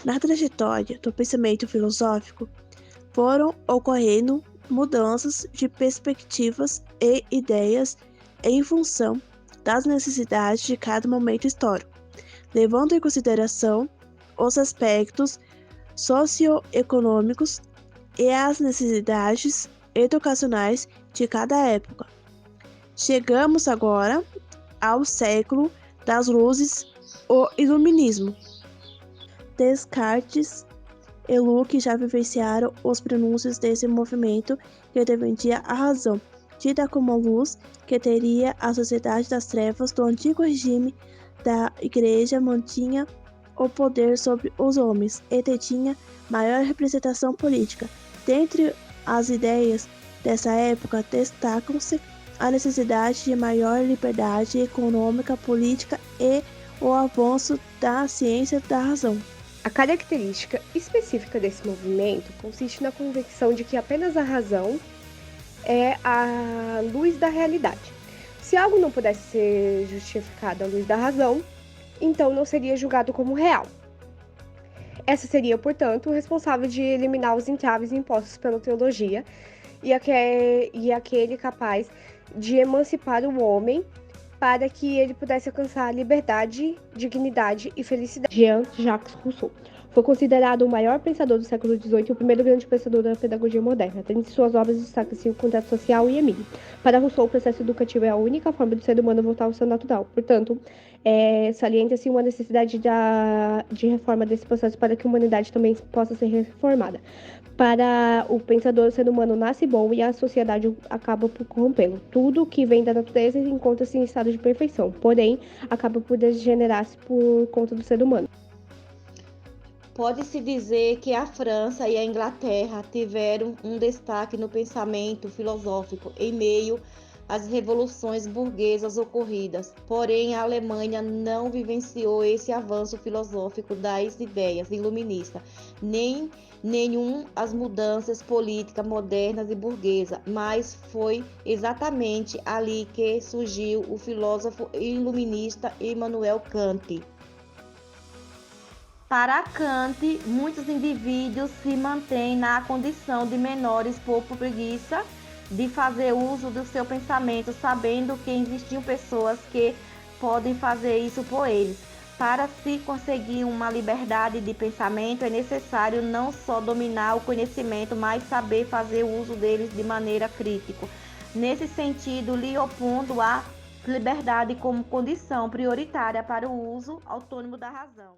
Na trajetória do pensamento filosófico, foram ocorrendo mudanças de perspectivas e ideias em função das necessidades de cada momento histórico, levando em consideração os aspectos socioeconômicos e as necessidades educacionais de cada época. Chegamos agora ao século das luzes, o Iluminismo. Descartes e Locke já vivenciaram os prenúncios desse movimento que defendia a razão, tida como a luz que teria a sociedade das trevas do antigo regime da Igreja mantinha o poder sobre os homens e detinha maior representação política. Dentre as ideias dessa época destacam-se a necessidade de maior liberdade econômica, política e o avanço da ciência da razão. A característica específica desse movimento consiste na convicção de que apenas a razão é a luz da realidade. Se algo não pudesse ser justificado à luz da razão, então não seria julgado como real. Essa seria, portanto, responsável de eliminar os entraves impostos pela teologia e aquele capaz de emancipar o homem para que ele pudesse alcançar a liberdade, dignidade e felicidade. Jean-Jacques Rousseau foi considerado o maior pensador do século XVIII e o primeiro grande pensador da pedagogia moderna. Dentre suas obras destaca-se o Contrato Social e Emílio. Para Rousseau, o processo educativo é a única forma do ser humano voltar ao seu natural. Portanto, salienta-se uma necessidade de reforma desse processo para que a humanidade também possa ser reformada. Para o pensador, o ser humano nasce bom e a sociedade acaba por corrompê-lo. Tudo que vem da natureza encontra-se em estado de perfeição, porém, acaba por degenerar-se por conta do ser humano. Pode-se dizer que a França e a Inglaterra tiveram um destaque no pensamento filosófico em meio às revoluções burguesas ocorridas, porém a Alemanha não vivenciou esse avanço filosófico das ideias iluministas, nem nenhum as mudanças políticas modernas e burguesas, mas foi exatamente ali que surgiu o filósofo iluminista Immanuel Kant. Para Kant, muitos indivíduos se mantêm na condição de menores por preguiça de fazer uso do seu pensamento, sabendo que existiam pessoas que podem fazer isso por eles. Para se conseguir uma liberdade de pensamento, é necessário não só dominar o conhecimento, mas saber fazer uso deles de maneira crítica. Nesse sentido, lhe opondo a liberdade como condição prioritária para o uso autônomo da razão.